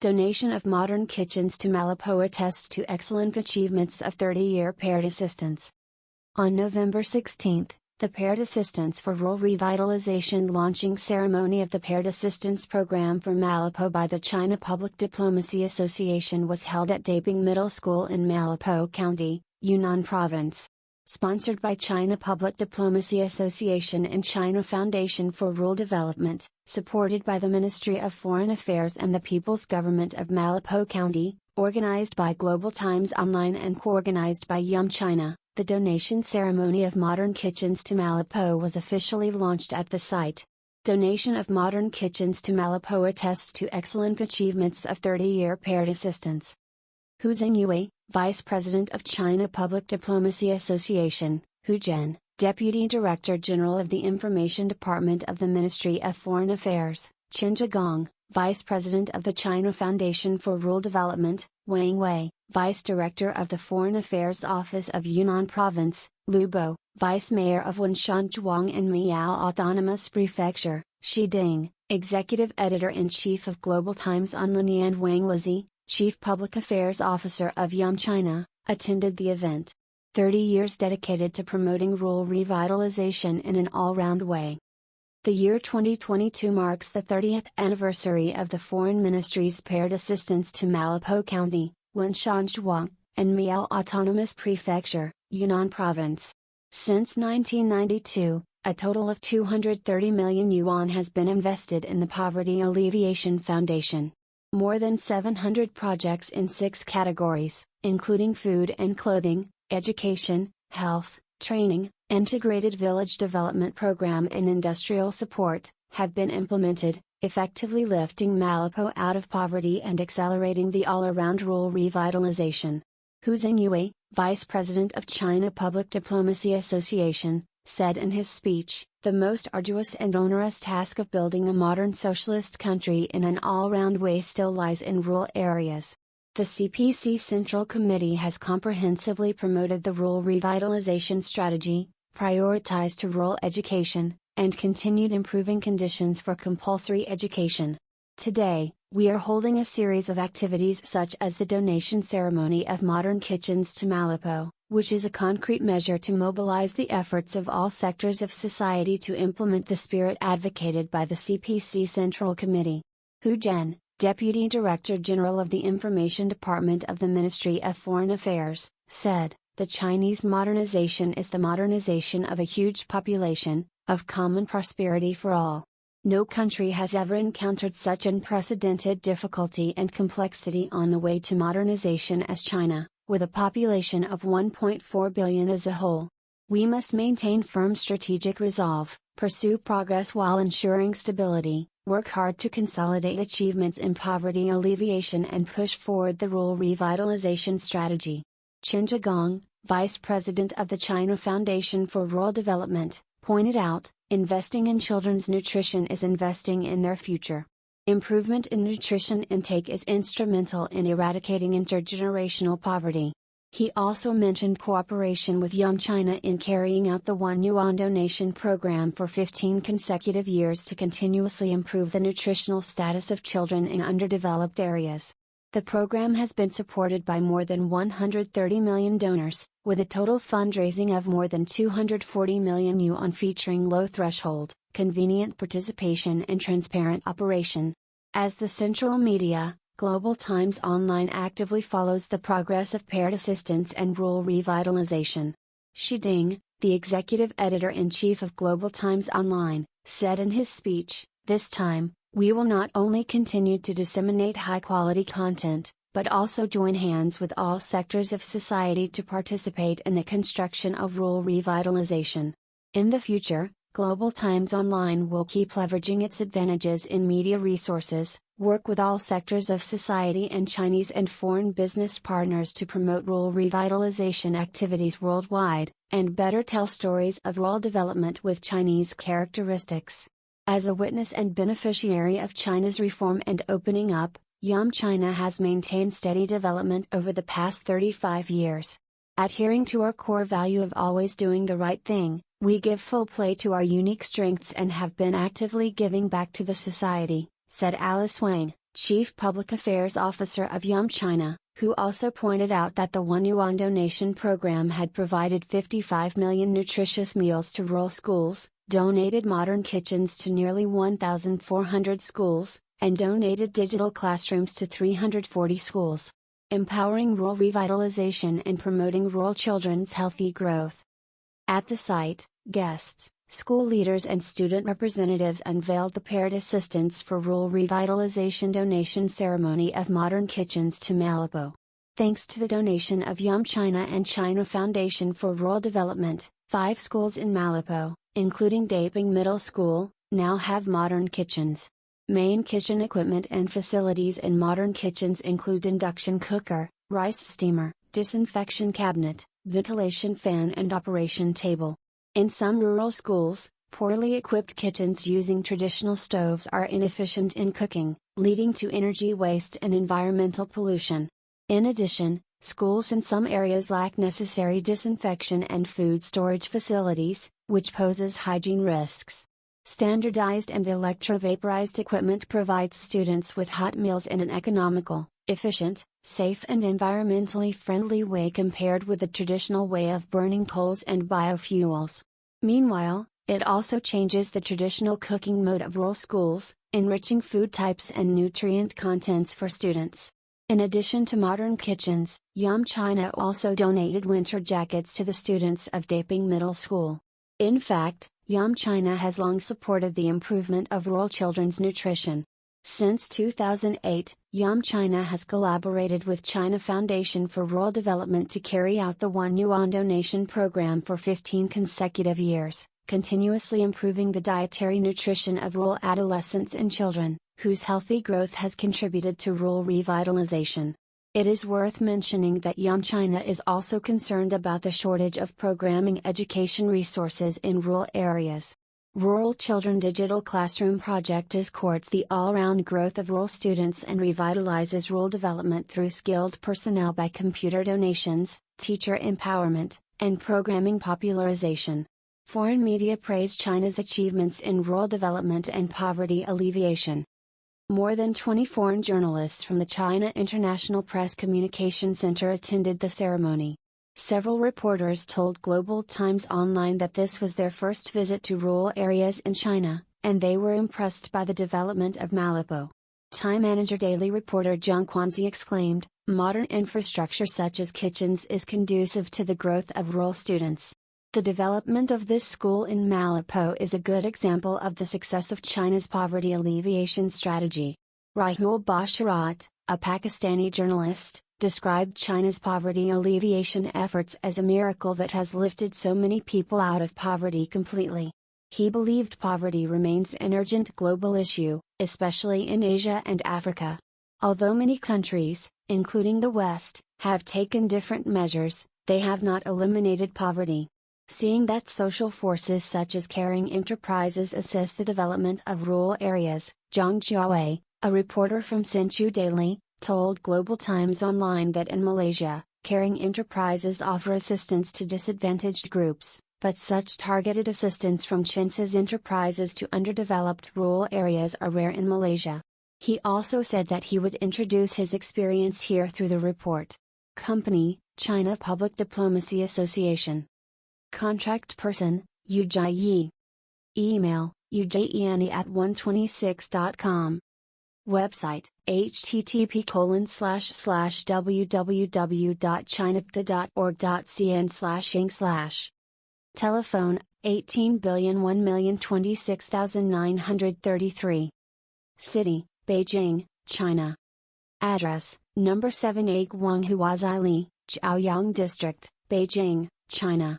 Donation of modern kitchens to Malipo attests to excellent achievements of 30-year paired assistance. On November 16, the Paired Assistance for Rural Revitalization launching ceremony of the Paired Assistance Program for Malipo by the China Public Diplomacy Association was held at Daping Middle School in Malipo County, Yunnan Province. Sponsored by China Public Diplomacy Association and China Foundation for Rural Development, supported by the Ministry of Foreign Affairs and the People's Government of Malipo County, organized by Global Times Online and co-organized by Yum China. The donation ceremony of modern kitchens to Malipo was officially launched at the site. Donation of modern kitchens to Malipo attests to excellent achievements of 30-year paired assistance. Hu Xingyue, Vice President of China Public Diplomacy Association, Hu Zhen, Deputy Director General of the Information Department of the Ministry of Foreign Affairs, Qin Zhigong, Vice President of the China Foundation for Rural Development, Wang Wei, Vice Director of the Foreign Affairs Office of Yunnan Province, Lu Bo, Vice Mayor of Wenshan Zhuang and Miao Autonomous Prefecture, Shi Ding, Executive Editor-in-Chief of Global Times Online and Wang Lizi, Chief Public Affairs Officer of Yum China, attended the event. 30 years dedicated to promoting rural revitalization in an all-round way. The year 2022 marks the 30th anniversary of the Foreign Ministry's paired assistance to Malipo County, Wenshan Zhuang, and Miao Autonomous Prefecture, Yunnan Province. Since 1992, a total of 230 million yuan has been invested in the Poverty Alleviation Foundation. More than 700 projects in 6 categories, including food and clothing, education, health, training, integrated village development program and industrial support, have been implemented, effectively lifting Malipo out of poverty and accelerating the all-around rural revitalization. Hu Xingyue, Vice President of China Public Diplomacy Association, said in his speech, "The most arduous and onerous task of building a modern socialist country in an all-round way still lies in rural areas." The CPC Central Committee has comprehensively promoted the rural revitalization strategy, prioritized to rural education, and continued improving conditions for compulsory education. Today, we are holding a series of activities such as the donation ceremony of modern kitchens to Malipo, which is a concrete measure to mobilize the efforts of all sectors of society to implement the spirit advocated by the CPC Central Committee. Hu Zhen, Deputy Director General of the Information Department of the Ministry of Foreign Affairs, said, "The Chinese modernization is the modernization of a huge population, of common prosperity for all. No country has ever encountered such unprecedented difficulty and complexity on the way to modernization as China, with a population of 1.4 billion as a whole. We must maintain firm strategic resolve, pursue progress while ensuring stability, work hard to consolidate achievements in poverty alleviation and push forward the rural revitalization strategy." Qin Zhigong, Vice President of the China Foundation for Rural Development, pointed out, "Investing in children's nutrition is investing in their future. Improvement in nutrition intake is instrumental in eradicating intergenerational poverty." He also mentioned cooperation with Yum China in carrying out the 1 yuan donation program for 15 consecutive years to continuously improve the nutritional status of children in underdeveloped areas. The program has been supported by more than 130 million donors, with a total fundraising of more than 240 million yuan featuring low threshold, convenient participation and transparent operation. As the central media, Global Times Online actively follows the progress of paired assistance and rural revitalization. Shi Ding, the executive editor-in-chief of Global Times Online, said in his speech, "This time, we will not only continue to disseminate high-quality content, but also join hands with all sectors of society to participate in the construction of rural revitalization. In the future, Global Times Online will keep leveraging its advantages in media resources, work with all sectors of society and Chinese and foreign business partners to promote rural revitalization activities worldwide, and better tell stories of rural development with Chinese characteristics." As a witness and beneficiary of China's reform and opening up, Yum China has maintained steady development over the past 35 years. Adhering to our core value of always doing the right thing, we give full play to our unique strengths and have been actively giving back to the society, said Alice Wang, Chief Public Affairs Officer of Yum China, who also pointed out that the One Yuan donation program had provided 55 million nutritious meals to rural schools, donated modern kitchens to nearly 1,400 schools, and donated digital classrooms to 340 schools. Empowering rural revitalization and promoting rural children's healthy growth. At the site, guests, school leaders and student representatives unveiled the paired assistance for rural revitalization donation ceremony of modern kitchens to Malipo. Thanks to the donation of Yum China and China Foundation for Rural Development, 5 schools in Malipo, including Daping Middle School, now have modern kitchens. Main kitchen equipment and facilities in modern kitchens include induction cooker, rice steamer, disinfection cabinet, ventilation fan and operation table. In some rural schools, poorly equipped kitchens using traditional stoves are inefficient in cooking, leading to energy waste and environmental pollution. In addition, schools in some areas lack necessary disinfection and food storage facilities, which poses hygiene risks. Standardized and electrovaporized equipment provides students with hot meals in an economical, efficient, safe and environmentally friendly way compared with the traditional way of burning coals and biofuels. Meanwhile, it also changes the traditional cooking mode of rural schools, enriching food types and nutrient contents for students. In addition to modern kitchens, Yum China also donated winter jackets to the students of Daping Middle School. In fact, Yum China has long supported the improvement of rural children's nutrition. Since 2008, Yum China has collaborated with China Foundation for Rural Development to carry out the One Yuan donation program for 15 consecutive years, continuously improving the dietary nutrition of rural adolescents and children, whose healthy growth has contributed to rural revitalization. It is worth mentioning that Yum China is also concerned about the shortage of programming education resources in rural areas. Rural Children Digital Classroom Project escorts the all-round growth of rural students and revitalizes rural development through skilled personnel by computer donations, teacher empowerment, and programming popularization. Foreign media praise China's achievements in rural development and poverty alleviation. More than 20 foreign journalists from the China International Press Communication Center attended the ceremony. Several reporters told Global Times Online that this was their first visit to rural areas in China, and they were impressed by the development of Malipo. Time Manager Daily reporter Zhang Quanzi exclaimed, "Modern infrastructure such as kitchens is conducive to the growth of rural students. The development of this school in Malipo is a good example of the success of China's poverty alleviation strategy." Rahul Basharat, a Pakistani journalist, described China's poverty alleviation efforts as a miracle that has lifted so many people out of poverty completely. He believed poverty remains an urgent global issue, especially in Asia and Africa. Although many countries, including the West, have taken different measures, they have not eliminated poverty. Seeing that social forces such as caring enterprises assist the development of rural areas, Zhang Jiawei, a reporter from Senchu Daily, told Global Times Online that in Malaysia, caring enterprises offer assistance to disadvantaged groups, but such targeted assistance from Chinese enterprises to underdeveloped rural areas are rare in Malaysia. He also said that he would introduce his experience here through the report. Company, China Public Diplomacy Association. Contact person, Yu Jai. Email, ujayeni@126.com. Website, http://www.chinapta.org.cn/ing/. Telephone, 18,1,026,933. City, Beijing, China. Address, number 78 Guanghuazili, Chaoyang District, Beijing, China.